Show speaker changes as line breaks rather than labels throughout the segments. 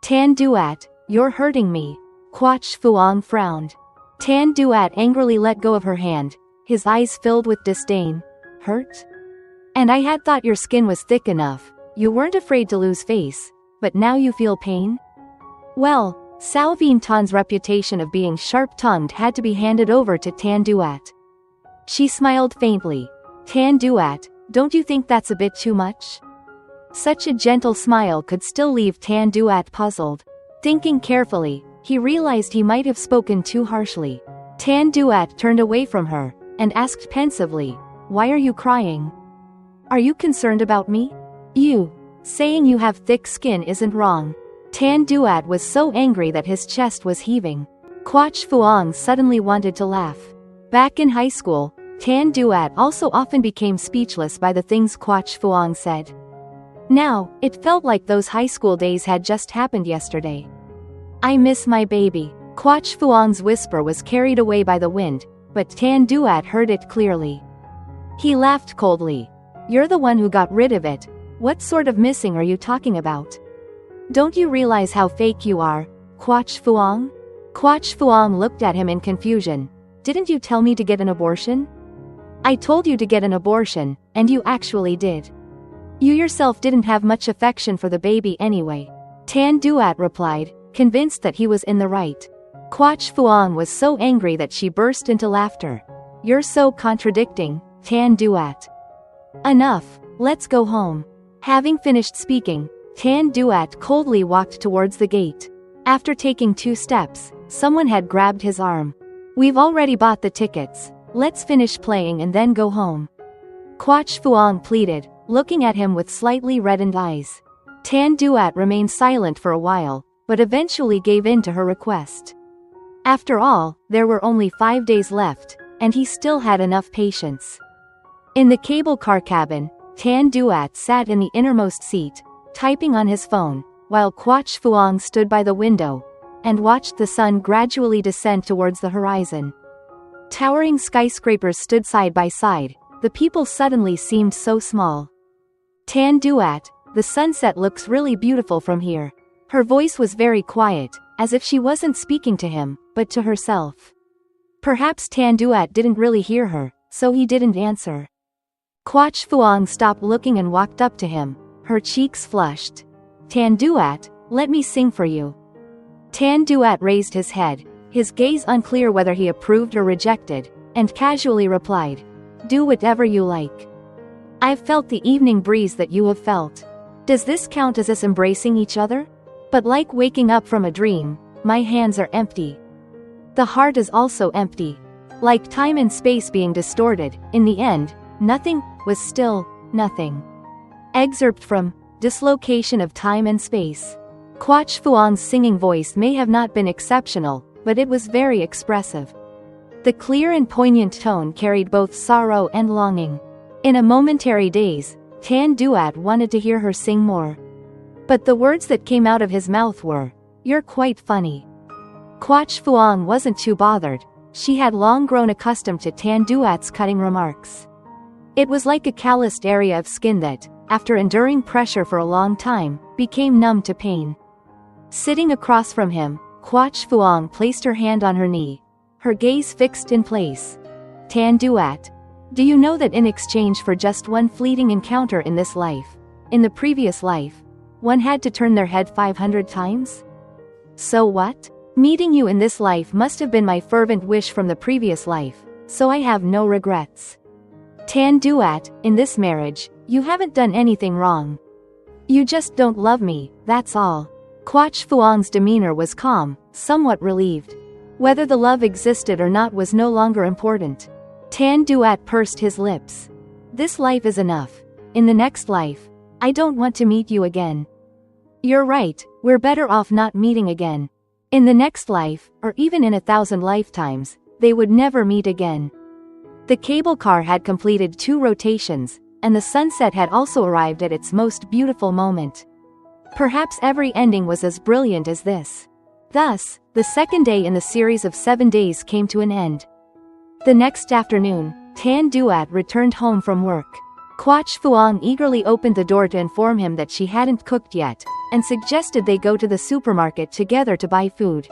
Tan Duat, you're hurting me. Quach Phuong frowned. Tan Duat angrily let go of her hand, his eyes filled with disdain. Hurt? And I had thought your skin was thick enough, you weren't afraid to lose face, but now you feel pain? Well, Sao Vien Tan's reputation of being sharp-tongued had to be handed over to Tan Duat. She smiled faintly. Tan Duat, don't you think that's a bit too much? Such a gentle smile could still leave Tan Duat puzzled. Thinking carefully, he realized he might have spoken too harshly. Tan Duat turned away from her, and asked pensively, "Why are you crying? Are you concerned about me? You saying you have thick skin isn't wrong." Tan Duat was so angry that his chest was heaving. Quach Phuong suddenly wanted to laugh. Back in high school, Tan Duat also often became speechless by the things Quach Phuong said. Now, it felt like those high school days had just happened yesterday. "I miss my baby." Quach Phuong's whisper was carried away by the wind, but Tan Duat heard it clearly. He laughed coldly. "You're the one who got rid of it. What sort of missing are you talking about? Don't you realize how fake you are, Quach Phuong?" Quach Phuong looked at him in confusion. "Didn't you tell me to get an abortion?" "I told you to get an abortion, and you actually did. You yourself didn't have much affection for the baby anyway," Tan Duat replied, convinced that he was in the right. Quach Phuong was so angry that she burst into laughter. "You're so contradicting, Tan Duat. Enough, let's go home." Having finished speaking, Tan Duat coldly walked towards the gate. After taking 2 steps, someone had grabbed his arm. "We've already bought the tickets. Let's finish playing and then go home," Quach Phuong pleaded, looking at him with slightly reddened eyes. Tan Duat remained silent for a while, but eventually gave in to her request. After all, there were only 5 days left, and he still had enough patience. In the cable car cabin, Tan Duat sat in the innermost seat, typing on his phone, while Quach Phuong stood by the window, and watched the sun gradually descend towards the horizon. Towering skyscrapers stood side by side, the people suddenly seemed so small. "Tan Duat, the sunset looks really beautiful from here." Her voice was very quiet, as if she wasn't speaking to him, but to herself. Perhaps Tan Duat didn't really hear her, so he didn't answer. Quach Phuong stopped looking and walked up to him, her cheeks flushed. "Tan Duat, let me sing for you." Tan Duat raised his head, his gaze unclear whether he approved or rejected, and casually replied, "Do whatever you like. I've felt the evening breeze that you have felt. Does this count as us embracing each other? But like waking up from a dream, my hands are empty. The heart is also empty. Like time and space being distorted, in the end, nothing was still nothing." Excerpt from Dislocation of Time and Space. Quach Phuong's singing voice may have not been exceptional, but it was very expressive. The clear and poignant tone carried both sorrow and longing. In a momentary daze, Tan Duat wanted to hear her sing more. But the words that came out of his mouth were, "You're quite funny." Quach Phuong wasn't too bothered. She had long grown accustomed to Tan Duat's cutting remarks. It was like a calloused area of skin that, after enduring pressure for a long time, became numb to pain. Sitting across from him, Quach Phuong placed her hand on her knee, her gaze fixed in place. "Tan Duat, do you know that in exchange for just one fleeting encounter in this life, in the previous life, one had to turn their head 500 times? So what? Meeting you in this life must have been my fervent wish from the previous life, so I have no regrets. Tan Duat, in this marriage, you haven't done anything wrong. You just don't love me, that's all." Quach Phuong's demeanor was calm, somewhat relieved. Whether the love existed or not was no longer important. Tan Duat pursed his lips. "This life is enough. In the next life, I don't want to meet you again." "You're right, we're better off not meeting again. In the next life, or even in 1,000 lifetimes, they would never meet again." The cable car had completed 2 rotations, and the sunset had also arrived at its most beautiful moment. Perhaps every ending was as brilliant as this. Thus, the second day in the series of 7 days came to an end. The next afternoon, Tan Duat returned home from work. Quach Phuong eagerly opened the door to inform him that she hadn't cooked yet, and suggested they go to the supermarket together to buy food.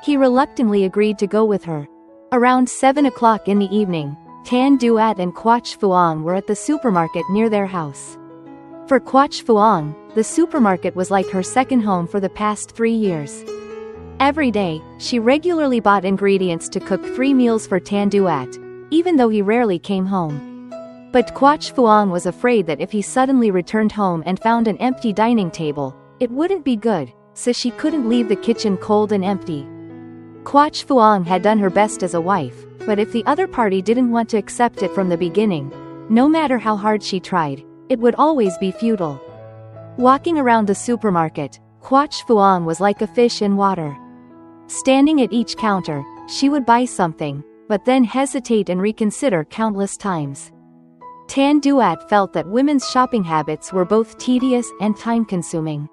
He reluctantly agreed to go with her. Around 7 o'clock in the evening, Tan Duat and Quach Phuong were at the supermarket near their house. For Quach Phuong, the supermarket was like her second home for the past 3 years. Every day, she regularly bought ingredients to cook 3 meals for Tan Duat, even though he rarely came home. But Quach Phuong was afraid that if he suddenly returned home and found an empty dining table, it wouldn't be good, so she couldn't leave the kitchen cold and empty. Quach Phuong had done her best as a wife, but if the other party didn't want to accept it from the beginning, no matter how hard she tried, it would always be futile. Walking around the supermarket, Quach Phuong was like a fish in water. Standing at each counter, she would buy something, but then hesitate and reconsider countless times. Tan Duat felt that women's shopping habits were both tedious and time-consuming.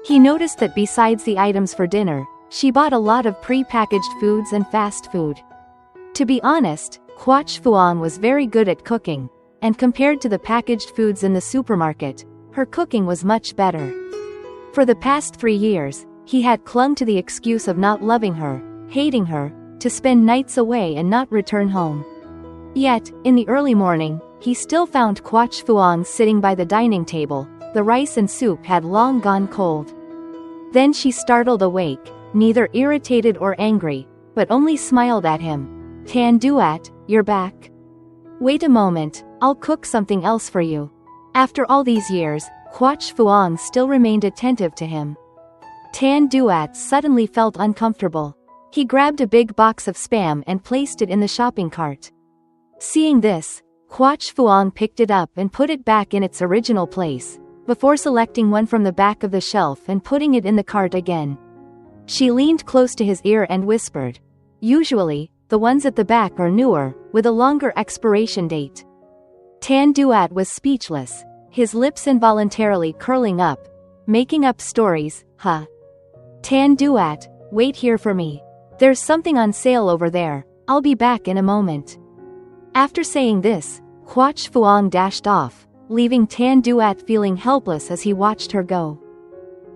He noticed that besides the items for dinner, she bought a lot of pre-packaged foods and fast food. To be honest, Quach Phuong was very good at cooking, and compared to the packaged foods in the supermarket, her cooking was much better. For the past 3 years, he had clung to the excuse of not loving her, hating her, to spend nights away and not return home. Yet, in the early morning, he still found Quach Phuong sitting by the dining table. The rice and soup had long gone cold. Then she startled awake, neither irritated or angry, but only smiled at him. "Tan Duat, you're back. Wait a moment, I'll cook something else for you." After all these years, Quach Phuong still remained attentive to him. Tan Duat suddenly felt uncomfortable. He grabbed a big box of Spam and placed it in the shopping cart. Seeing this, Quach Phuong picked it up and put it back in its original place, before selecting one from the back of the shelf and putting it in the cart again. She leaned close to his ear and whispered, "Usually, the ones at the back are newer, with a longer expiration date." Tan Duat was speechless, his lips involuntarily curling up, making up stories, huh? "Tan Duat, wait here for me. There's something on sale over there, I'll be back in a moment." After saying this, Quach Phuong dashed off, leaving Tan Duat feeling helpless as he watched her go.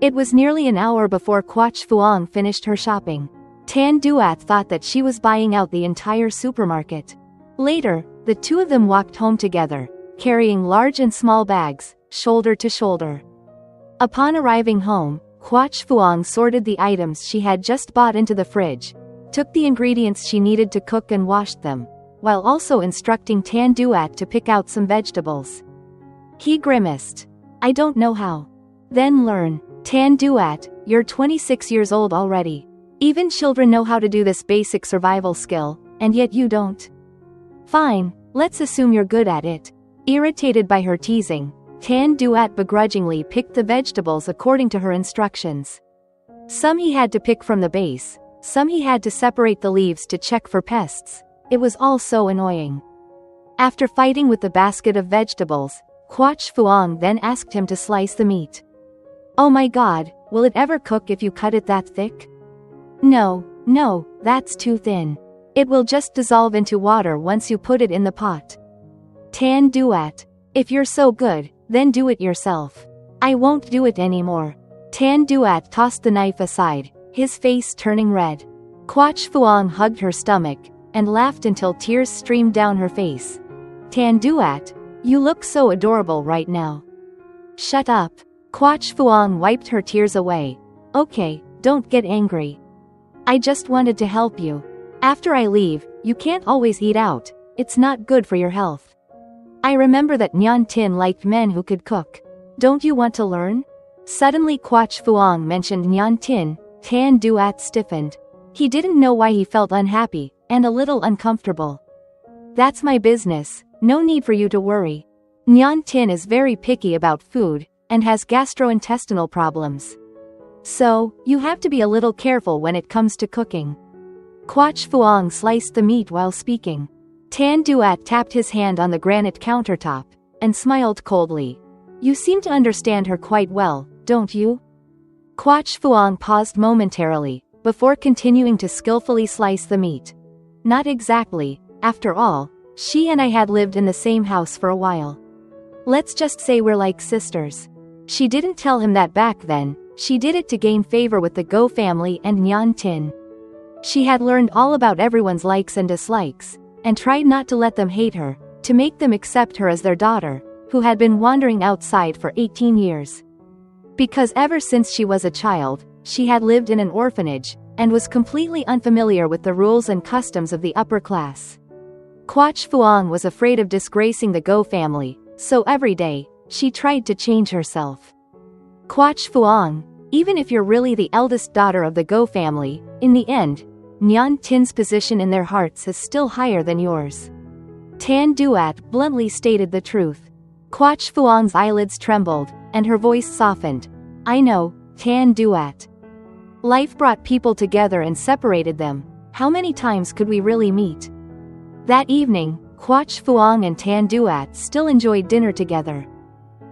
It was nearly an hour before Quach Phuong finished her shopping. Tan Duat thought that she was buying out the entire supermarket. Later, the two of them walked home together, carrying large and small bags, shoulder to shoulder. Upon arriving home, Quach Phuong sorted the items she had just bought into the fridge, took the ingredients she needed to cook and washed them, while also instructing Tan Duat to pick out some vegetables. He grimaced. "I don't know how." "Then learn. Tan Duat, you're 26 years old already. Even children know how to do this basic survival skill, and yet you don't." "Fine, let's assume you're good at it." Irritated by her teasing, Tan Duat begrudgingly picked the vegetables according to her instructions. Some he had to pick from the base, some he had to separate the leaves to check for pests. It was all so annoying. After fighting with the basket of vegetables, Quach Phuong then asked him to slice the meat. "Oh my god, will it ever cook if you cut it that thick?" No, that's too thin. It will just dissolve into water once you put it in the pot." "Tan Duat, if you're so good, then do it yourself." "I won't do it anymore." Tan Duat tossed the knife aside, his face turning red. Quach Phuong hugged her stomach, and laughed until tears streamed down her face. "Tan Duat, you look so adorable right now." "Shut up." Quach Phuong wiped her tears away. "Okay, don't get angry. I just wanted to help you. After I leave, you can't always eat out, it's not good for your health. I remember that Nhan Tin liked men who could cook. Don't you want to learn?" Suddenly Quach Phuong mentioned Nhan Tin. Tan Duat stiffened. He didn't know why he felt unhappy, and a little uncomfortable. "That's my business, no need for you to worry. Nhan Tin is very picky about food, and has gastrointestinal problems. So, you have to be a little careful when it comes to cooking." Quach Phuong sliced the meat while speaking. Tan Duat tapped his hand on the granite countertop, and smiled coldly. "You seem to understand her quite well, don't you?" Quach Phuong paused momentarily, before continuing to skillfully slice the meat. "Not exactly, after all, she and I had lived in the same house for a while. Let's just say we're like sisters. She didn't tell him that back then, she did it to gain favor with the Go family and Nhan Tin. She had learned all about everyone's likes and dislikes, and tried not to let them hate her, to make them accept her as their daughter, who had been wandering outside for 18 years. Because ever since she was a child, she had lived in an orphanage, and was completely unfamiliar with the rules and customs of the upper class. Quach Phuong was afraid of disgracing the Go family, so every day, she tried to change herself. Quach Phuong, even if you're really the eldest daughter of the Go family, in the end, Nhan Tin's position in their hearts is still higher than yours. Tan Duat bluntly stated the truth. Quach Phuong's eyelids trembled, and her voice softened. I know, Tan Duat. Life brought people together and separated them. How many times could we really meet? That evening, Quach Phuong and Tan Duat still enjoyed dinner together.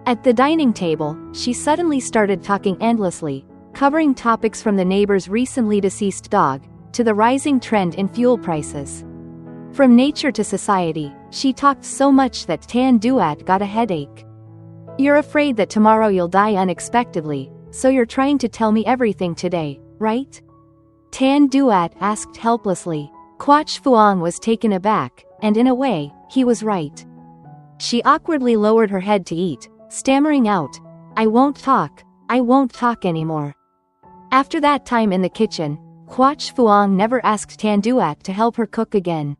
At the dining table, she suddenly started talking endlessly, covering topics from the neighbor's recently deceased dog, to the rising trend in fuel prices. From nature to society, she talked so much that Tan Duat got a headache. You're afraid that tomorrow you'll die unexpectedly, so you're trying to tell me everything today, right? Tan Duat asked helplessly. Quach Phuong was taken aback, and in a way, he was right. She awkwardly lowered her head to eat, stammering out, I won't talk anymore. After that time in the kitchen, Quach Phuong never asked Tan Duat to help her cook again.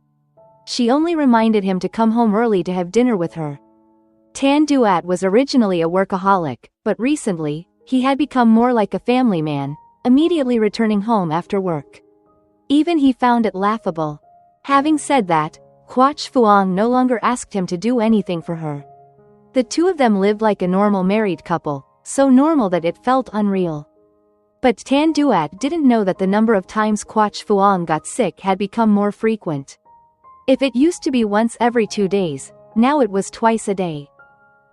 She only reminded him to come home early to have dinner with her. Tan Duat was originally a workaholic, but recently, he had become more like a family man, immediately returning home after work. Even he found it laughable. Having said that, Quach Phuong no longer asked him to do anything for her. The two of them lived like a normal married couple, so normal that it felt unreal. But Tan Duat didn't know that the number of times Quach Phuong got sick had become more frequent. If it used to be once every 2 days, now it was twice a day.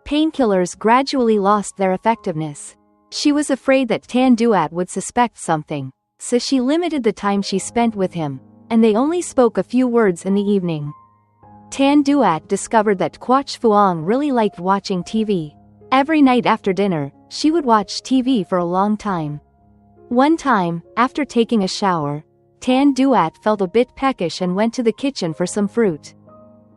Painkillers gradually lost their effectiveness. She was afraid that Tan Duat would suspect something, so she limited the time she spent with him, and they only spoke a few words in the evening. Tan Duat discovered that Quach Phuong really liked watching TV. Every night after dinner, she would watch TV for a long time. One time, after taking a shower, Tan Duat felt a bit peckish and went to the kitchen for some fruit.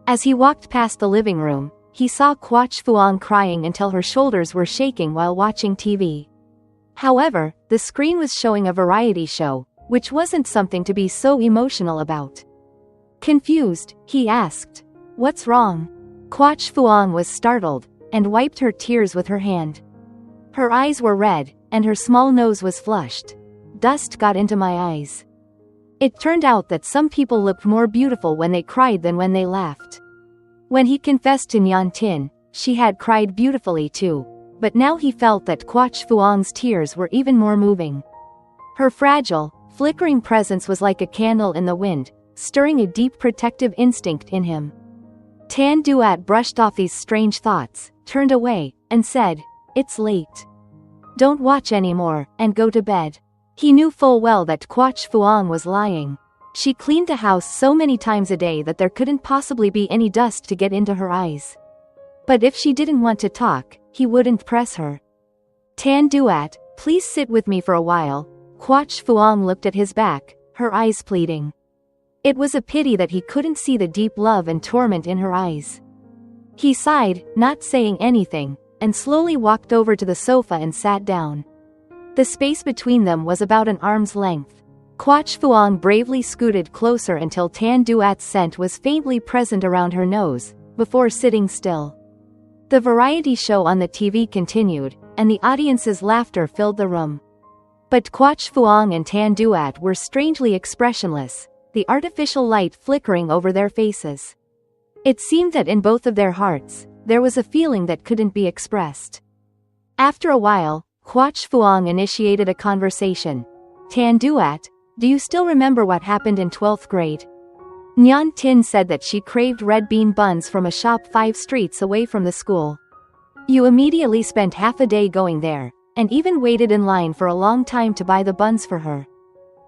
As he walked past the living room, he saw Quach Phuong crying until her shoulders were shaking while watching TV. However, the screen was showing a variety show, which wasn't something to be so emotional about. Confused, he asked, What's wrong? Quach Phuong was startled, and wiped her tears with her hand. Her eyes were red, and her small nose was flushed. Dust got into my eyes. It turned out that some people looked more beautiful when they cried than when they laughed. When he confessed to Nhan Tin, she had cried beautifully too, but now he felt that Quach Phuong's tears were even more moving. Her fragile, flickering presence was like a candle in the wind, stirring a deep protective instinct in him. Tan Duat brushed off these strange thoughts, turned away, and said, It's late. Don't watch anymore, and go to bed. He knew full well that Quach Phuong was lying. She cleaned the house so many times a day that there couldn't possibly be any dust to get into her eyes. But if she didn't want to talk, he wouldn't press her. Tan Duat, please sit with me for a while. Quach Phuong looked at his back, her eyes pleading. It was a pity that he couldn't see the deep love and torment in her eyes. He sighed, not saying anything, and slowly walked over to the sofa and sat down. The space between them was about an arm's length. Quach Phuong bravely scooted closer until Tan Duat's scent was faintly present around her nose, before sitting still. The variety show on the TV continued, and the audience's laughter filled the room. But Quach Phuong and Tan Duat were strangely expressionless, the artificial light flickering over their faces. It seemed that in both of their hearts, there was a feeling that couldn't be expressed. After a while, Quach Phuong initiated a conversation. Tan Duat, do you still remember what happened in 12th grade? Nhan Tin said that she craved red bean buns from a shop 5 streets away from the school. You immediately spent half a day going there, and even waited in line for a long time to buy the buns for her.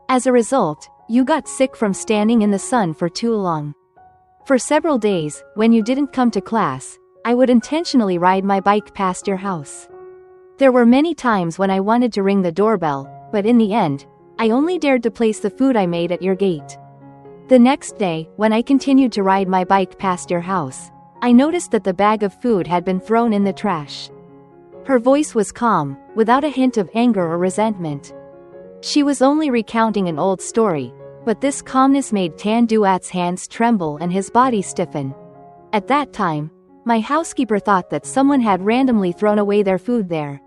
As a result, you got sick from standing in the sun for too long. For several days, when you didn't come to class, I would intentionally ride my bike past your house. There were many times when I wanted to ring the doorbell, but in the end, I only dared to place the food I made at your gate. The next day, when I continued to ride my bike past your house, I noticed that the bag of food had been thrown in the trash. Her voice was calm, without a hint of anger or resentment. She was only recounting an old story, but this calmness made Tan Duat's hands tremble and his body stiffen. At that time, my housekeeper thought that someone had randomly thrown away their food there.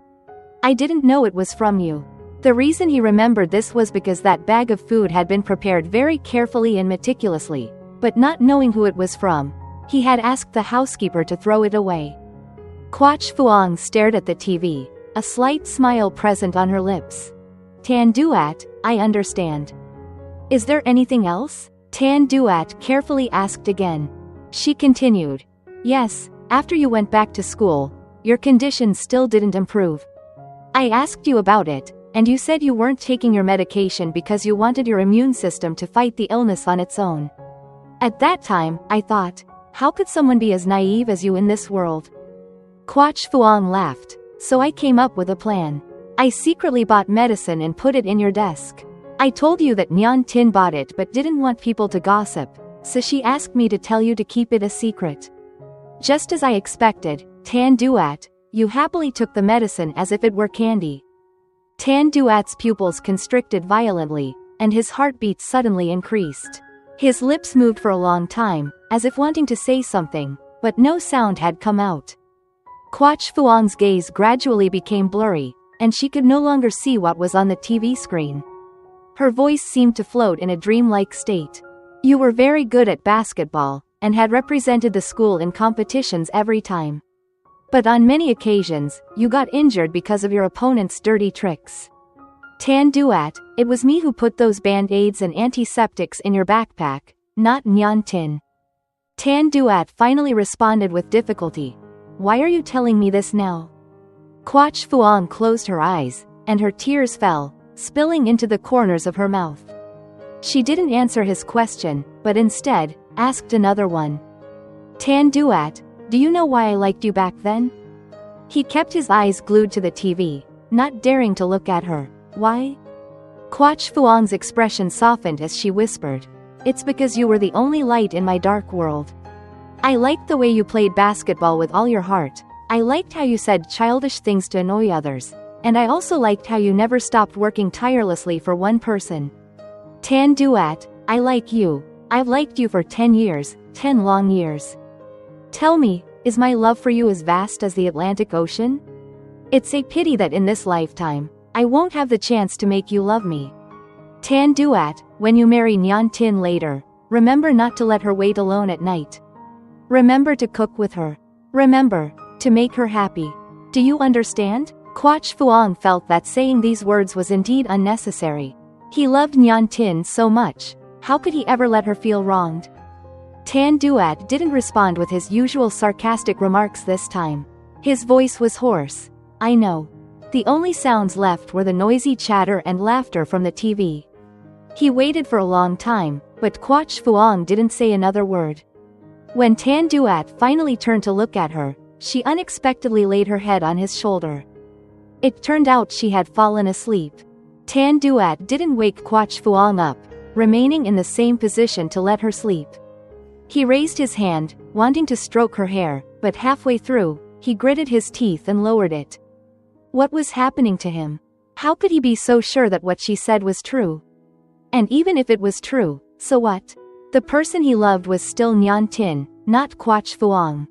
I didn't know it was from you. The reason he remembered this was because that bag of food had been prepared very carefully and meticulously, but not knowing who it was from, he had asked the housekeeper to throw it away. Quach Phuong stared at the TV, a slight smile present on her lips. Tan Duat, I understand. Is there anything else? Tan Duat carefully asked again. She continued. Yes, after you went back to school, your condition still didn't improve. I asked you about it, and you said you weren't taking your medication because you wanted your immune system to fight the illness on its own. At that time, I thought, how could someone be as naive as you in this world? Quach Phuong laughed. So I came up with a plan. I secretly bought medicine and put it in your desk. I told you that Nhan Tin bought it but didn't want people to gossip, so she asked me to tell you to keep it a secret. Just as I expected, Tan Duat, you happily took the medicine as if it were candy. Tan Duat's pupils constricted violently, and his heartbeat suddenly increased. His lips moved for a long time, as if wanting to say something, but no sound had come out. Quach Phuong's gaze gradually became blurry, and she could no longer see what was on the TV screen. Her voice seemed to float in a dreamlike state. You were very good at basketball, and had represented the school in competitions every time. But on many occasions, you got injured because of your opponent's dirty tricks. Tan Duat, it was me who put those band-aids and antiseptics in your backpack, not Nhan Tin. Tan Duat finally responded with difficulty. Why are you telling me this now? Quach Phuong closed her eyes, and her tears fell, spilling into the corners of her mouth. She didn't answer his question, but instead, asked another one. Tan Duat, do you know why I liked you back then? He kept his eyes glued to the TV, not daring to look at her. Why? Quach Phuong's expression softened as she whispered. It's because you were the only light in my dark world. I liked the way you played basketball with all your heart. I liked how you said childish things to annoy others, and I also liked how you never stopped working tirelessly for one person. Tan Duat, I like you. I've liked you for 10 years, 10 long years. Tell me, is my love for you as vast as the Atlantic Ocean? It's a pity that in this lifetime, I won't have the chance to make you love me. Tan Duat, when you marry Nhan Tin later, remember not to let her wait alone at night. Remember to cook with her. Remember to make her happy. Do you understand? Quach Phuong felt that saying these words was indeed unnecessary. He loved Nhan Tin so much, how could he ever let her feel wronged? Tan Duat didn't respond with his usual sarcastic remarks this time. His voice was hoarse. I know. The only sounds left were the noisy chatter and laughter from the TV. He waited for a long time, but Quach Phuong didn't say another word. When Tan Duat finally turned to look at her, she unexpectedly laid her head on his shoulder. It turned out she had fallen asleep. Tan Duat didn't wake Quach Phuong up, remaining in the same position to let her sleep. He raised his hand, wanting to stroke her hair, but halfway through, he gritted his teeth and lowered it. What was happening to him? How could he be so sure that what she said was true? And even if it was true, so what? The person he loved was still Nhan Tin, not Quach Phuong.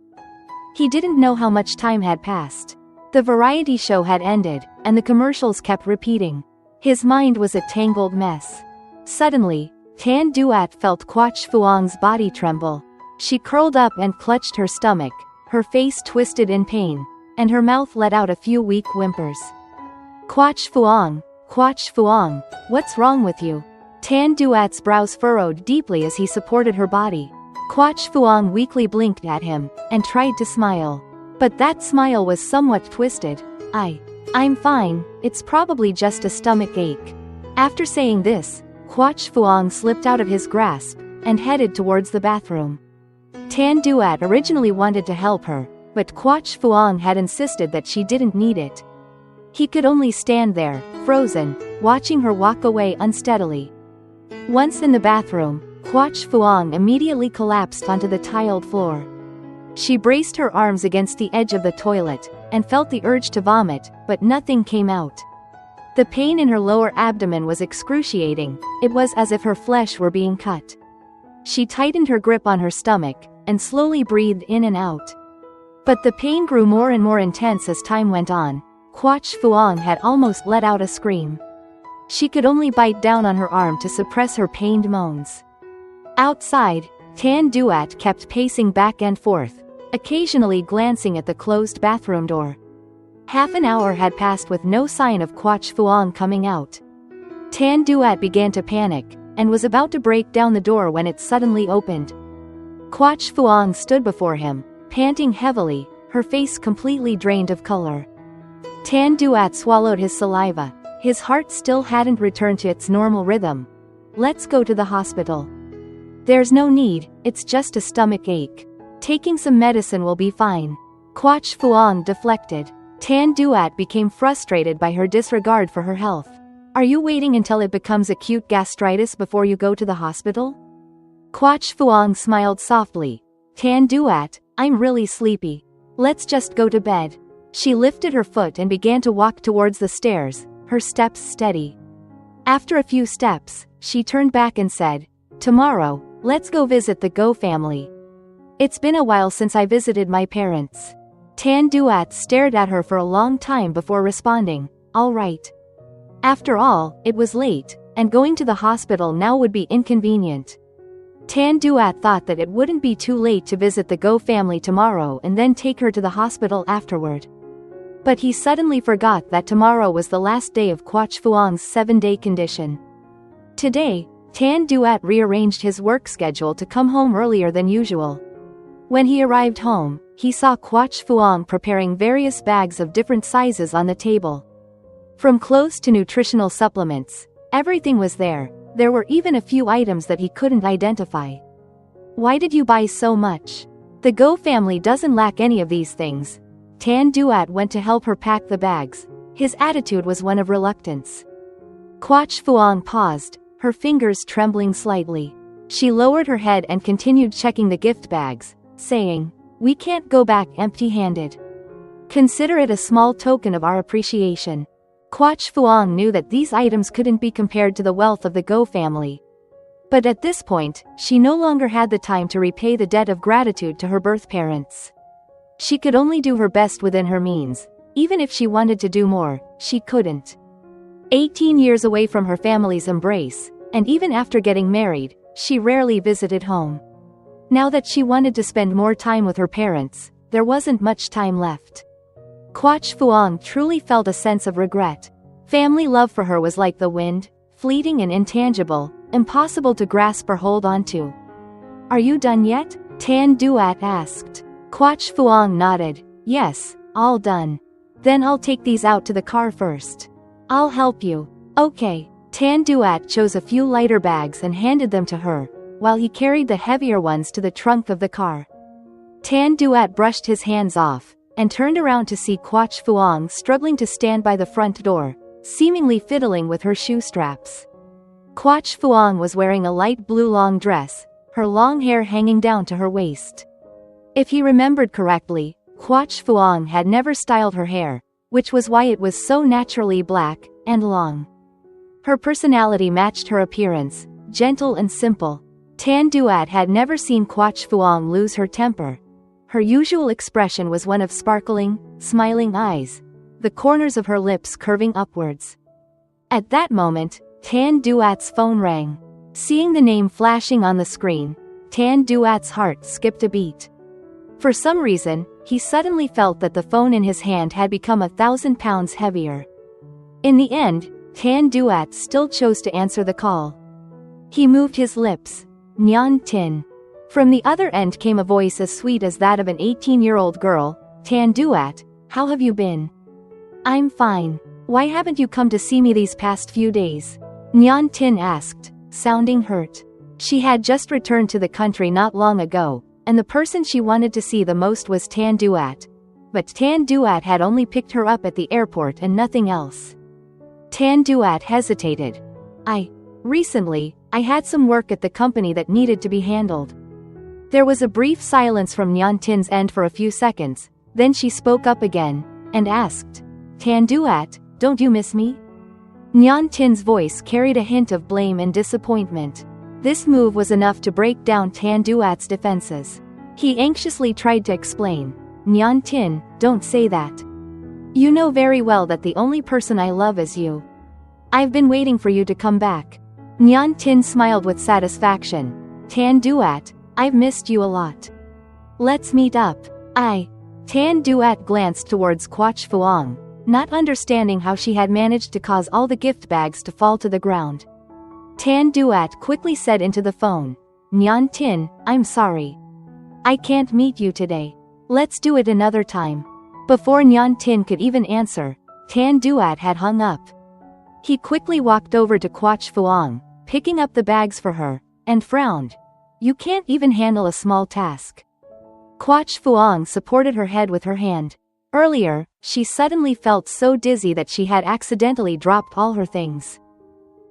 He didn't know how much time had passed. The variety show had ended, and the commercials kept repeating. His mind was a tangled mess. Suddenly, Tan Duat felt Quach Phuong's body tremble. She curled up and clutched her stomach, her face twisted in pain, and her mouth let out a few weak whimpers. Quach Phuong, what's wrong with you? Tan Duat's brows furrowed deeply as he supported her body. Quach Phuong weakly blinked at him, and tried to smile. But that smile was somewhat twisted. I'm fine, it's probably just a stomach ache. After saying this, Quach Phuong slipped out of his grasp, and headed towards the bathroom. Tan Duat originally wanted to help her, but Quach Phuong had insisted that she didn't need it. He could only stand there, frozen, watching her walk away unsteadily. Once in the bathroom, Quach Phuong immediately collapsed onto the tiled floor. She braced her arms against the edge of the toilet, and felt the urge to vomit, but nothing came out. The pain in her lower abdomen was excruciating. It was as if her flesh were being cut. She tightened her grip on her stomach, and slowly breathed in and out. But the pain grew more and more intense as time went on. Quach Phuong had almost let out a scream. She could only bite down on her arm to suppress her pained moans. Outside, Tan Duat kept pacing back and forth, occasionally glancing at the closed bathroom door. Half an hour had passed with no sign of Quach Phuong coming out. Tan Duat began to panic, and was about to break down the door when it suddenly opened. Quach Phuong stood before him, panting heavily, her face completely drained of color. Tan Duat swallowed his saliva. His heart still hadn't returned to its normal rhythm. "Let's go to the hospital." "There's no need, it's just a stomach ache. Taking some medicine will be fine." Quach Phuong deflected. Tan Duat became frustrated by her disregard for her health. "Are you waiting until it becomes acute gastritis before you go to the hospital?" Quach Phuong smiled softly. "Tan Duat, I'm really sleepy. Let's just go to bed." She lifted her foot and began to walk towards the stairs, her steps steady. After a few steps, she turned back and said, "Tomorrow, let's go visit the Go family. It's been a while since I visited my parents." Tan Duat stared at her for a long time before responding, "All right." After all, it was late, and going to the hospital now would be inconvenient. Tan Duat thought that it wouldn't be too late to visit the Go family tomorrow and then take her to the hospital afterward. But he suddenly forgot that tomorrow was the last day of Quach Phuong's 7-day condition. Today, Tan Duat rearranged his work schedule to come home earlier than usual. When he arrived home, he saw Quach Phuong preparing various bags of different sizes on the table. From clothes to nutritional supplements, everything was there. There were even a few items that he couldn't identify. "Why did you buy so much? The Go family doesn't lack any of these things." Tan Duat went to help her pack the bags. His attitude was one of reluctance. Quach Phuong paused, her fingers trembling slightly. She lowered her head and continued checking the gift bags, saying, "We can't go back empty-handed. Consider it a small token of our appreciation." Quach Phuong knew that these items couldn't be compared to the wealth of the Go family. But at this point, she no longer had the time to repay the debt of gratitude to her birth parents. She could only do her best within her means. Even if she wanted to do more, she couldn't. 18 years away from her family's embrace, and even after getting married, she rarely visited home. Now that she wanted to spend more time with her parents, there wasn't much time left. Quach Phuong truly felt a sense of regret. Family love for her was like the wind, fleeting and intangible, impossible to grasp or hold on to. "Are you done yet?" Tan Duat asked. Quach Phuong nodded. "Yes, all done." "Then I'll take these out to the car first." "I'll help you." "Okay." Tan Duat chose a few lighter bags and handed them to her, while he carried the heavier ones to the trunk of the car. Tan Duat brushed his hands off, and turned around to see Quach Phuong struggling to stand by the front door, seemingly fiddling with her shoe straps. Quach Phuong was wearing a light blue long dress, her long hair hanging down to her waist. If he remembered correctly, Quach Phuong had never styled her hair, which was why it was so naturally black and long. Her personality matched her appearance, gentle and simple. Tan Duat had never seen Quach Phuong lose her temper. Her usual expression was one of sparkling, smiling eyes, the corners of her lips curving upwards. At that moment, Tan Duat's phone rang. Seeing the name flashing on the screen, Tan Duat's heart skipped a beat. For some reason, he suddenly felt that the phone in his hand had become 1,000 pounds heavier. In the end, Tan Duat still chose to answer the call. He moved his lips. "Nyan Tin." From the other end came a voice as sweet as that of an 18-year-old girl. "Tan Duat, how have you been?" "I'm fine. Why haven't you come to see me these past few days?" Nyan Tin asked, sounding hurt. She had just returned to the country not long ago, and the person she wanted to see the most was Tan Duat. But Tan Duat had only picked her up at the airport and nothing else. Tan Duat hesitated. Recently, I had some work at the company that needed to be handled. There was a brief silence from Nhan Tin's end for a few seconds, then she spoke up again, and asked, Tan Duat, don't you miss me? Nhan Tin's voice carried a hint of blame and disappointment. This move was enough to break down Tan Duat's defenses. He anxiously tried to explain. Nhan Tin, don't say that. You know very well that the only person I love is you. I've been waiting for you to come back. Nhan Tin smiled with satisfaction. Tan Duat, I've missed you a lot. Let's meet up. Tan Duat glanced towards Quach Phuong, not understanding how she had managed to cause all the gift bags to fall to the ground. Tan Duat quickly said into the phone, Nhan Tin, I'm sorry. I can't meet you today. Let's do it another time. Before Nhan Tin could even answer, Tan Duat had hung up. He quickly walked over to Quach Phuong, picking up the bags for her, and frowned. You can't even handle a small task. Quach Phuong supported her head with her hand. Earlier, she suddenly felt so dizzy that she had accidentally dropped all her things.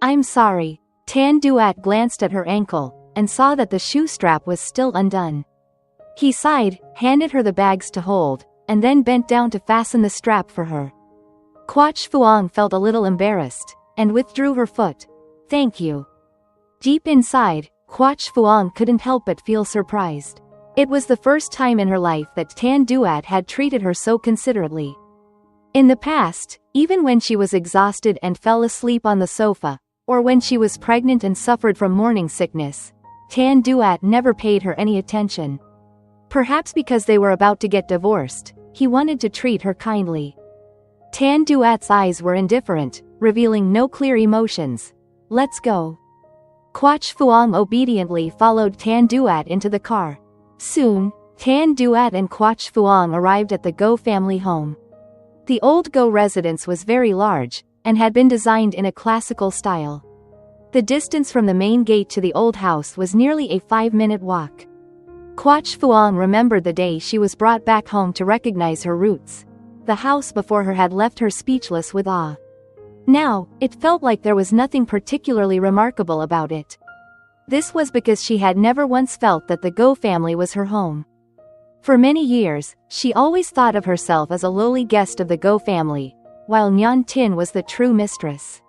I'm sorry. Tan Duat glanced at her ankle, and saw that the shoe strap was still undone. He sighed, handed her the bags to hold, and then bent down to fasten the strap for her. Quach Phuong felt a little embarrassed, and withdrew her foot. Thank you. Deep inside, Quach Phuong couldn't help but feel surprised. It was the first time in her life that Tan Duat had treated her so considerately. In the past, even when she was exhausted and fell asleep on the sofa, or when she was pregnant and suffered from morning sickness, Tan Duat never paid her any attention. Perhaps because they were about to get divorced, he wanted to treat her kindly. Tan Duat's eyes were indifferent, revealing no clear emotions. Let's go. Quach Phuong obediently followed Tan Duat into the car. Soon, Tan Duat and Quach Phuong arrived at the Go family home. The old Go residence was very large, and had been designed in a classical style. The distance from the main gate to the old house was nearly a 5-minute walk. Quach Phuong remembered the day she was brought back home to recognize her roots. The house before her had left her speechless with awe. Now, it felt like there was nothing particularly remarkable about it. This was because she had never once felt that the Go family was her home. For many years, she always thought of herself as a lowly guest of the Go family, while Nhan Tin was the true mistress.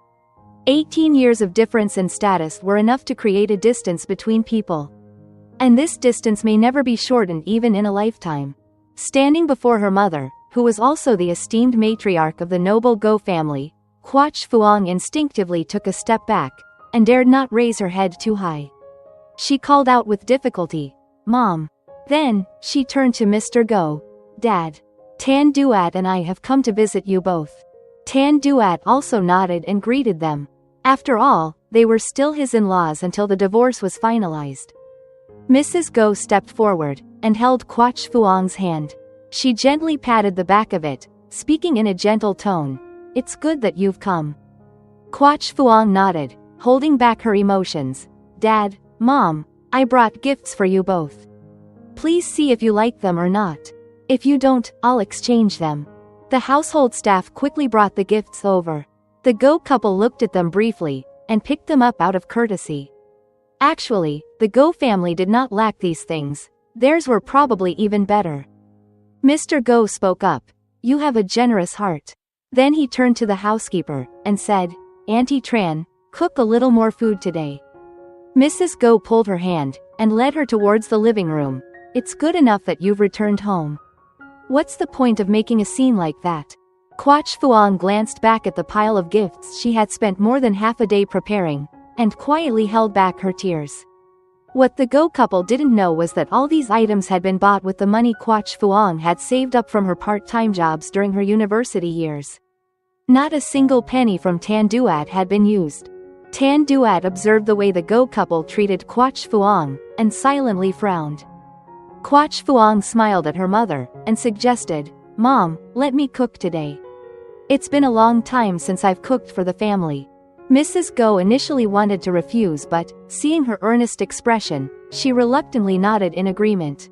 18 years of difference in status were enough to create a distance between people. And this distance may never be shortened even in a lifetime. Standing before her mother, who was also the esteemed matriarch of the noble Go family, Quach Phuong instinctively took a step back, and dared not raise her head too high. She called out with difficulty, Mom. Then, she turned to Mr. Go. Dad. Tan Duat and I have come to visit you both. Tan Duat also nodded and greeted them. After all, they were still his in-laws until the divorce was finalized. Mrs. Go stepped forward, and held Quach Phuong's hand. She gently patted the back of it, speaking in a gentle tone. It's good that you've come. Quach Phuong nodded, holding back her emotions. Dad, Mom, I brought gifts for you both. Please see if you like them or not. If you don't, I'll exchange them. The household staff quickly brought the gifts over. The Go couple looked at them briefly, and picked them up out of courtesy. Actually, the Go family did not lack these things. Theirs were probably even better. Mr. Go spoke up. You have a generous heart. Then he turned to the housekeeper, and said, Auntie Tran, cook a little more food today. Mrs. Go pulled her hand, and led her towards the living room. It's good enough that you've returned home. What's the point of making a scene like that? Quach Phuong glanced back at the pile of gifts she had spent more than half a day preparing, and quietly held back her tears. What the Go couple didn't know was that all these items had been bought with the money Quach Phuong had saved up from her part-time jobs during her university years. Not a single penny from Tan Duat had been used. Tan Duat observed the way the Go couple treated Quach Phuong, and silently frowned. Quach Phuong smiled at her mother, and suggested, Mom, let me cook today. It's been a long time since I've cooked for the family. Mrs. Go initially wanted to refuse but, seeing her earnest expression, she reluctantly nodded in agreement.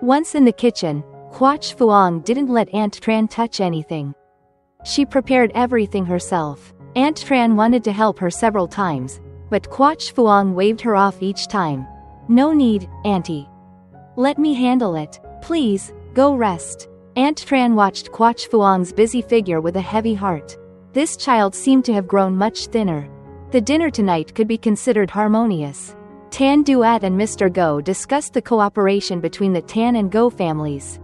Once in the kitchen, Quach Phuong didn't let Aunt Tran touch anything. She prepared everything herself. Aunt Tran wanted to help her several times, but Quach Phuong waved her off each time. "No need, Auntie. Let me handle it. Please, go rest." Aunt Tran watched Quach Phuong's busy figure with a heavy heart. This child seemed to have grown much thinner. The dinner tonight could be considered harmonious. Tan Duat and Mr. Go discussed the cooperation between the Tan and Go families.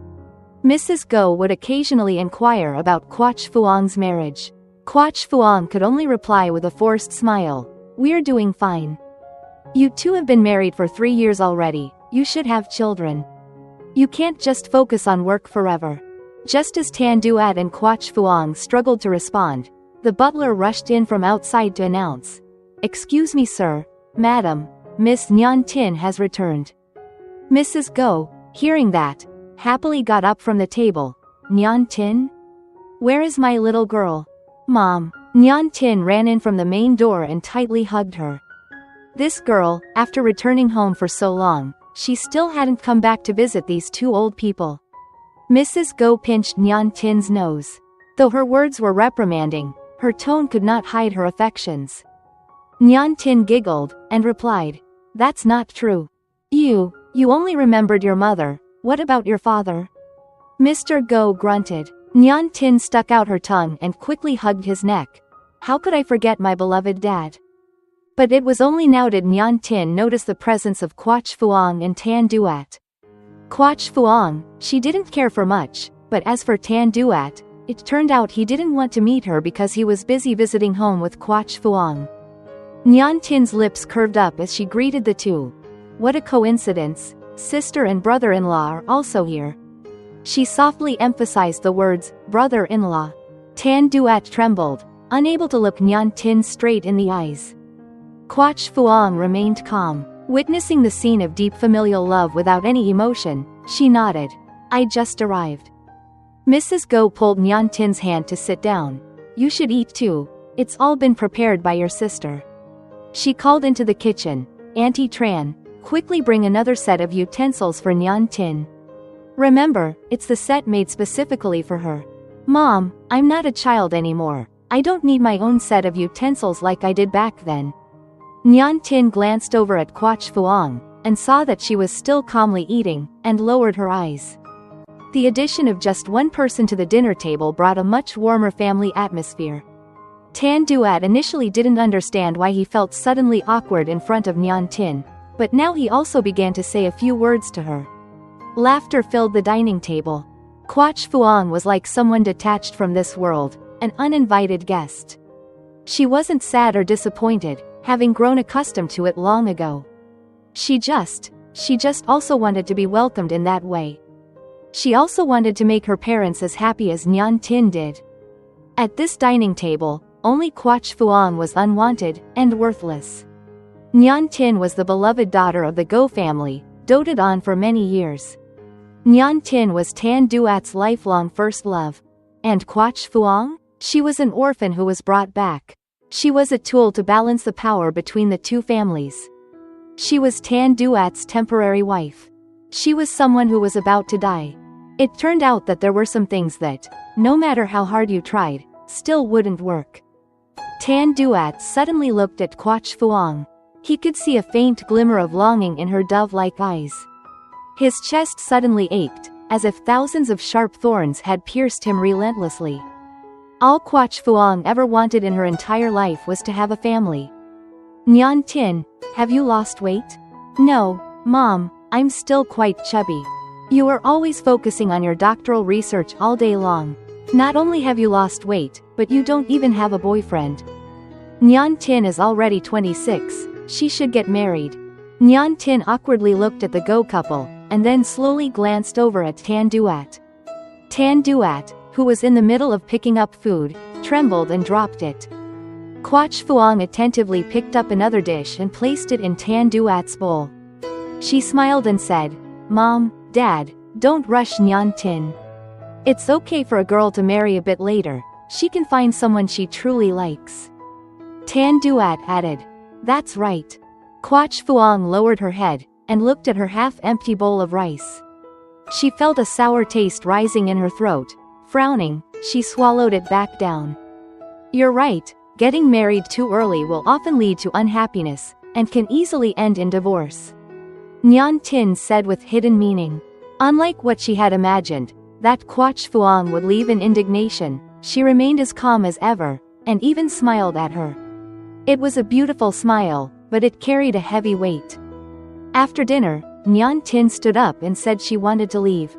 Mrs. Go would occasionally inquire about Quach Phuong's marriage. Quach Phuong could only reply with a forced smile. "We're doing fine. You two have been married for 3 years already, you should have children. You can't just focus on work forever." Just as Tan Duat and Quach Phuong struggled to respond, the butler rushed in from outside to announce, "Excuse me, sir, madam, Miss Nhan Tin has returned." Mrs. Go, hearing that, happily got up from the table. "Nhan Tin? Where is my little girl?" "Mom." Nhan Tin ran in from the main door and tightly hugged her. This girl, after returning home for so long, she still hadn't come back to visit these two old people. Mrs. Go pinched Nhan Tin's nose. Though her words were reprimanding, her tone could not hide her affections. Nhan Tin giggled, and replied, "That's not true. You only remembered your mother, what about your father?" Mr. Go grunted. Nhan Tin stuck out her tongue and quickly hugged his neck. "How could I forget my beloved dad?" But it was only now did Nhan Tin notice the presence of Quach Phuong and Tan Duat. Quach Phuong, she didn't care for much, but as for Tan Duat, it turned out he didn't want to meet her because he was busy visiting home with Quach Phuong. Nhan Tin's lips curved up as she greeted the two. What a coincidence, sister and brother-in-law are also here. She softly emphasized the words, brother-in-law. Tan Duat trembled, unable to look Nhan Tin straight in the eyes. Quach Phuong remained calm. Witnessing the scene of deep familial love without any emotion, she nodded. "I just arrived." Mrs. Go pulled Nhan Tin's hand to sit down. "You should eat too. It's all been prepared by your sister." She called into the kitchen, "Auntie Tran, quickly bring another set of utensils for Nhan Tin. Remember, it's the set made specifically for her." "Mom, I'm not a child anymore. I don't need my own set of utensils like I did back then." Nhan Tin glanced over at Quach Phuong, and saw that she was still calmly eating, and lowered her eyes. The addition of just one person to the dinner table brought a much warmer family atmosphere. Tan Duat initially didn't understand why he felt suddenly awkward in front of Nhan Tin, but now he also began to say a few words to her. Laughter filled the dining table. Quach Phuong was like someone detached from this world, an uninvited guest. She wasn't sad or disappointed, having grown accustomed to it long ago. She just also wanted to be welcomed in that way. She also wanted to make her parents as happy as Nhan Tin did. At this dining table, only Quach Phuong was unwanted, and worthless. Nhan Tin was the beloved daughter of the Go family, doted on for many years. Nhan Tin was Tan Duat's lifelong first love. And Quach Phuong? She was an orphan who was brought back. She was a tool to balance the power between the two families. She was Tan Duat's temporary wife. She was someone who was about to die. It turned out that there were some things that, no matter how hard you tried, still wouldn't work. Tan Duat suddenly looked at Quach Phuong. He could see a faint glimmer of longing in her dove-like eyes. His chest suddenly ached, as if thousands of sharp thorns had pierced him relentlessly. All Quach Phuong ever wanted in her entire life was to have a family. "Nhan Tin, have you lost weight?" "No, Mom, I'm still quite chubby." "You are always focusing on your doctoral research all day long. Not only have you lost weight, but you don't even have a boyfriend." Nhan Tin is already 26, she should get married. Nhan Tin awkwardly looked at the Go couple, and then slowly glanced over at Tan Duat. Tan Duat, who was in the middle of picking up food, trembled and dropped it. Quach Phuong attentively picked up another dish and placed it in Tan Duat's bowl. She smiled and said, "Mom, Dad, don't rush Nhan Tin. It's okay for a girl to marry a bit later, she can find someone she truly likes." Tan Duat added, "That's right." Quach Phuong lowered her head, and looked at her half-empty bowl of rice. She felt a sour taste rising in her throat. Frowning, she swallowed it back down. You're right, getting married too early will often lead to unhappiness, and can easily end in divorce. Nhan Tin said with hidden meaning. Unlike what she had imagined, that Quach Phuong would leave in indignation, she remained as calm as ever, and even smiled at her. It was a beautiful smile, but it carried a heavy weight. After dinner, Nhan Tin stood up and said she wanted to leave.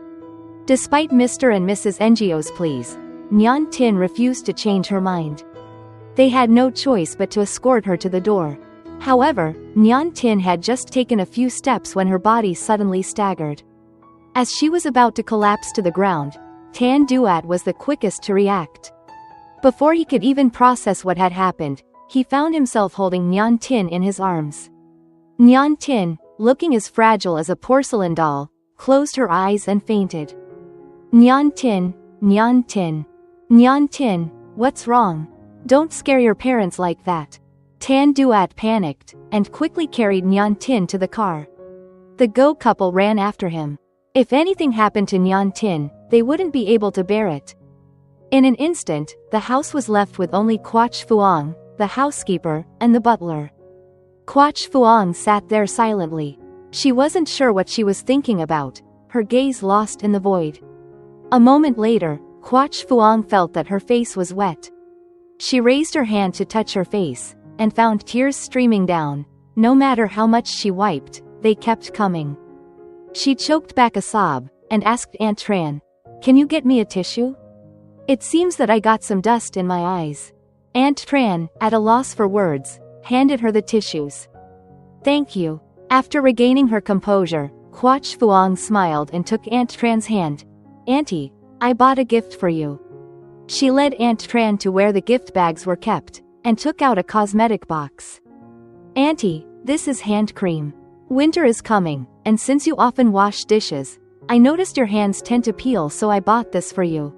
Despite Mr. and Mrs. Ngo's pleas, Nhan Tin refused to change her mind. They had no choice but to escort her to the door. However, Nhan Tin had just taken a few steps when her body suddenly staggered. As she was about to collapse to the ground, Tan Duat was the quickest to react. Before he could even process what had happened, he found himself holding Nhan Tin in his arms. Nhan Tin, looking as fragile as a porcelain doll, closed her eyes and fainted. Nhan Tin, Nhan Tin. Nhan Tin, what's wrong? Don't scare your parents like that. Tan Duat panicked, and quickly carried Nhan Tin to the car. The Go couple ran after him. If anything happened to Nhan Tin, they wouldn't be able to bear it. In an instant, the house was left with only Quach Phuong, the housekeeper, and the butler. Quach Phuong sat there silently. She wasn't sure what she was thinking about, her gaze lost in the void. A moment later, Quach Phuong felt that her face was wet. She raised her hand to touch her face, and found tears streaming down. No matter how much she wiped, they kept coming. She choked back a sob, and asked Aunt Tran, "Can you get me a tissue? It seems that I got some dust in my eyes." Aunt Tran, at a loss for words, handed her the tissues. "Thank you." After regaining her composure, Quach Phuong smiled and took Aunt Tran's hand. "Auntie, I bought a gift for you." She led Aunt Tran to where the gift bags were kept, and took out a cosmetic box. "Auntie, this is hand cream. Winter is coming, and since you often wash dishes, I noticed your hands tend to peel, so I bought this for you."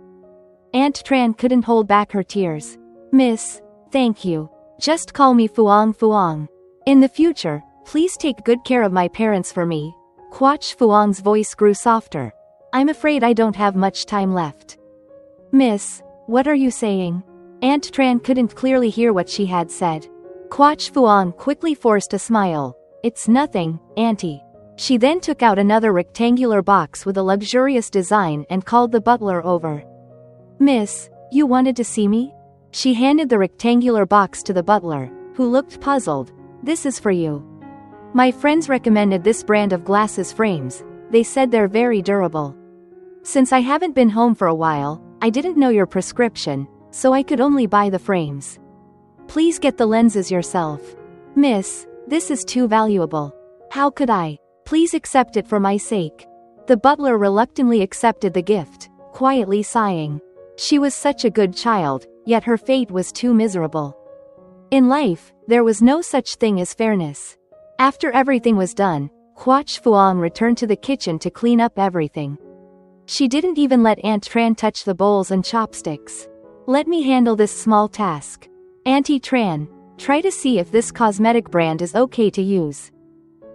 Aunt Tran couldn't hold back her tears. "Miss, thank you. Just call me Phuong Phuong. In the future, please take good care of my parents for me." Quach Phuong's voice grew softer. "I'm afraid I don't have much time left." "Miss, what are you saying?" Aunt Tran couldn't clearly hear what she had said. Quach Phuong quickly forced a smile. "It's nothing, Auntie." She then took out another rectangular box with a luxurious design and called the butler over. "Miss, you wanted to see me?" She handed the rectangular box to the butler, who looked puzzled. "This is for you. My friends recommended this brand of glasses frames. They said they're very durable. Since I haven't been home for a while, I didn't know your prescription, so I could only buy the frames. Please get the lenses yourself." "Miss, this is too valuable. How could I? Please accept it for my sake." The butler reluctantly accepted the gift, quietly sighing. She was such a good child, yet her fate was too miserable. In life, there was no such thing as fairness. After everything was done, Quach Phuong returned to the kitchen to clean up everything. She didn't even let Aunt Tran touch the bowls and chopsticks. "Let me handle this small task. Auntie Tran, try to see if this cosmetic brand is okay to use.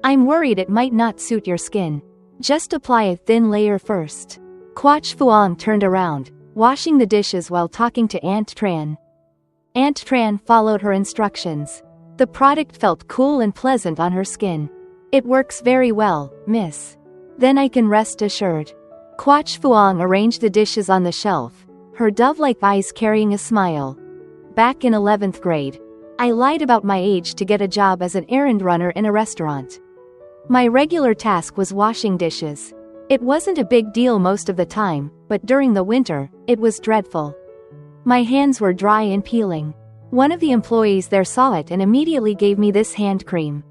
I'm worried it might not suit your skin. Just apply a thin layer first." Quach Phuong turned around, washing the dishes while talking to Aunt Tran. Aunt Tran followed her instructions. The product felt cool and pleasant on her skin. "It works very well, miss. Then I can rest assured." Quach Phuong arranged the dishes on the shelf, her dove-like eyes carrying a smile. "Back in 11th grade, I lied about my age to get a job as an errand runner in a restaurant. My regular task was washing dishes. It wasn't a big deal most of the time, but during the winter, it was dreadful. My hands were dry and peeling. One of the employees there saw it and immediately gave me this hand cream.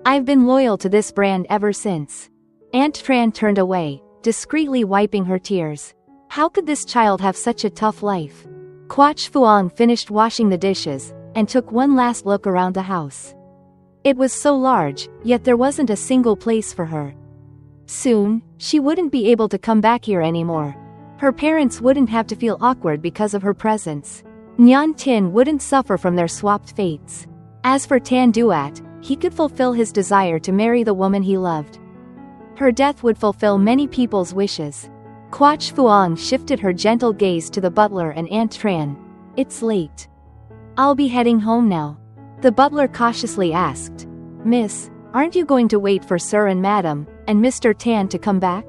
I've been loyal to this brand ever since." Aunt Tran turned away, discreetly wiping her tears. How could this child have such a tough life? Quach Phuong finished washing the dishes, and took one last look around the house. It was so large, yet there wasn't a single place for her. Soon, she wouldn't be able to come back here anymore. Her parents wouldn't have to feel awkward because of her presence. Nhan Tin wouldn't suffer from their swapped fates. As for Tan Duat, he could fulfill his desire to marry the woman he loved. Her death would fulfill many people's wishes. Quach Phuong shifted her gentle gaze to the butler and Aunt Tran. It's late. I'll be heading home now. The butler cautiously asked. Miss, aren't you going to wait for Sir and Madam, and Mr. Tan to come back?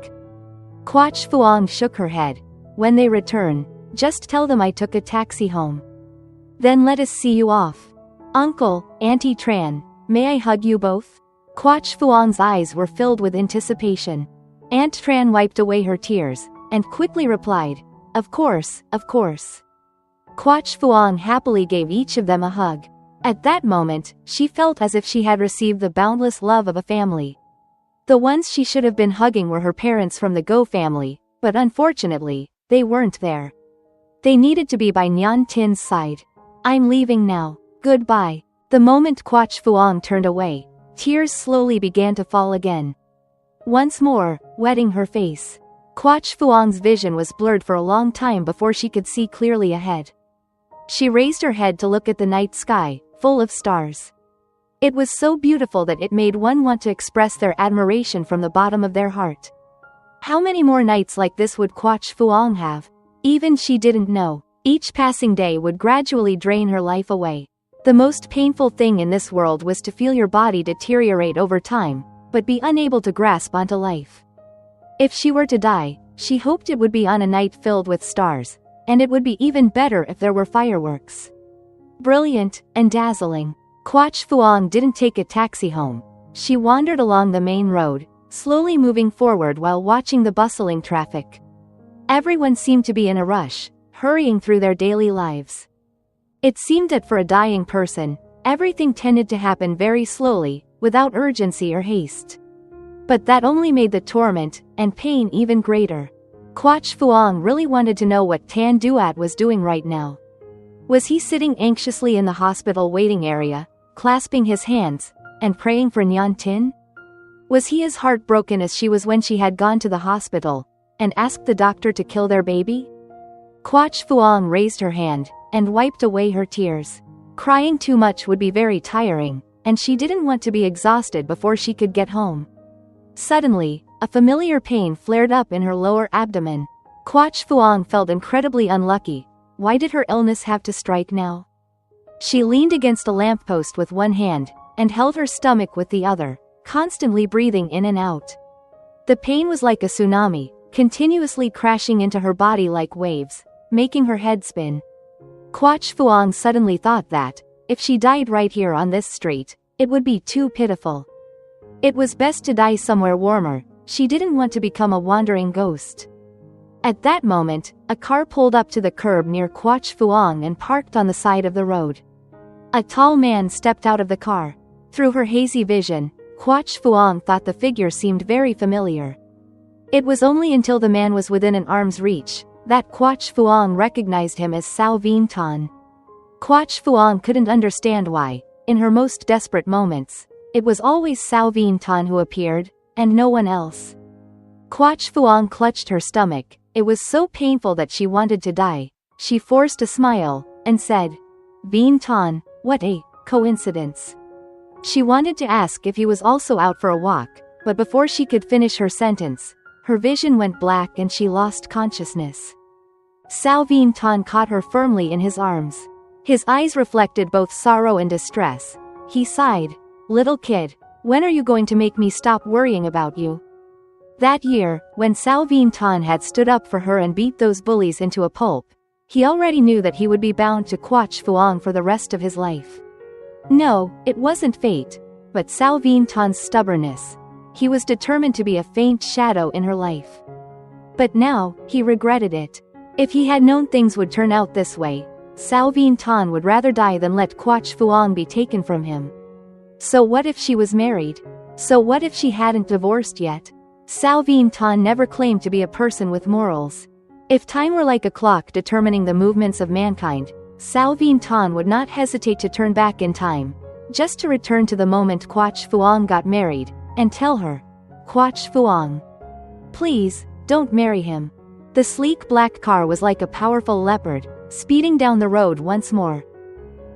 Quach Phuong shook her head. When they return, just tell them I took a taxi home. Then let us see you off. Uncle, Auntie Tran, may I hug you both? Quach Phuong's eyes were filled with anticipation. Aunt Tran wiped away her tears, and quickly replied, Of course, of course. Quach Phuong happily gave each of them a hug. At that moment, she felt as if she had received the boundless love of a family. The ones she should have been hugging were her parents from the Go family, but unfortunately, they weren't there. They needed to be by Nhan Tin's side. I'm leaving now. Goodbye. The moment Quach Phuong turned away, tears slowly began to fall again. Once more, wetting her face. Quach Phuong's vision was blurred for a long time before she could see clearly ahead. She raised her head to look at the night sky, full of stars. It was so beautiful that it made one want to express their admiration from the bottom of their heart. How many more nights like this would Quach Phuong have? Even she didn't know. Each passing day would gradually drain her life away. The most painful thing in this world was to feel your body deteriorate over time, but be unable to grasp onto life. If she were to die, she hoped it would be on a night filled with stars, and it would be even better if there were fireworks. Brilliant and dazzling. Quach Phuong didn't take a taxi home. She wandered along the main road, slowly moving forward while watching the bustling traffic. Everyone seemed to be in a rush, hurrying through their daily lives. It seemed that for a dying person, everything tended to happen very slowly, without urgency or haste. But that only made the torment and pain even greater. Quach Phuong really wanted to know what Tan Duat was doing right now. Was he sitting anxiously in the hospital waiting area, clasping his hands, and praying for Nhan Tin? Was he as heartbroken as she was when she had gone to the hospital, and asked the doctor to kill their baby? Quach Phuong raised her hand, and wiped away her tears. Crying too much would be very tiring, and she didn't want to be exhausted before she could get home. Suddenly, a familiar pain flared up in her lower abdomen. Quach Phuong felt incredibly unlucky. Why did her illness have to strike now? She leaned against a lamppost with one hand, and held her stomach with the other, constantly breathing in and out. The pain was like a tsunami, continuously crashing into her body like waves, making her head spin. Quach Phuong suddenly thought that, if she died right here on this street, it would be too pitiful. It was best to die somewhere warmer. She didn't want to become a wandering ghost. At that moment, a car pulled up to the curb near Quach Phuong and parked on the side of the road. A tall man stepped out of the car. Through her hazy vision, Quach Phuong thought the figure seemed very familiar. It was only until the man was within an arm's reach that Quach Phuong recognized him as Sao Vien Ton. Quach Phuong couldn't understand why, in her most desperate moments, it was always Sao Vien Ton who appeared, and no one else. Quach Phuong clutched her stomach. It was so painful that she wanted to die. She forced a smile, and said, Vien Ton, what a coincidence. She wanted to ask if he was also out for a walk, but before she could finish her sentence, her vision went black and she lost consciousness. Sao Vien Ton caught her firmly in his arms. His eyes reflected both sorrow and distress. He sighed, Little kid, when are you going to make me stop worrying about you? That year, when Sao Vien Ton had stood up for her and beat those bullies into a pulp, he already knew that he would be bound to Quach Phuong for the rest of his life. No, it wasn't fate, but Sao Vien Ton's stubbornness. He was determined to be a faint shadow in her life. But now, he regretted it. If he had known things would turn out this way, Sao Vien Ton would rather die than let Quach Phuong be taken from him. So what if she was married? So what if she hadn't divorced yet? Sao Vien Ton never claimed to be a person with morals. If time were like a clock determining the movements of mankind, Sao Vien Ton would not hesitate to turn back in time, just to return to the moment Quach Phuong got married, and tell her, Quach Phuong, please, don't marry him. The sleek black car was like a powerful leopard, speeding down the road once more.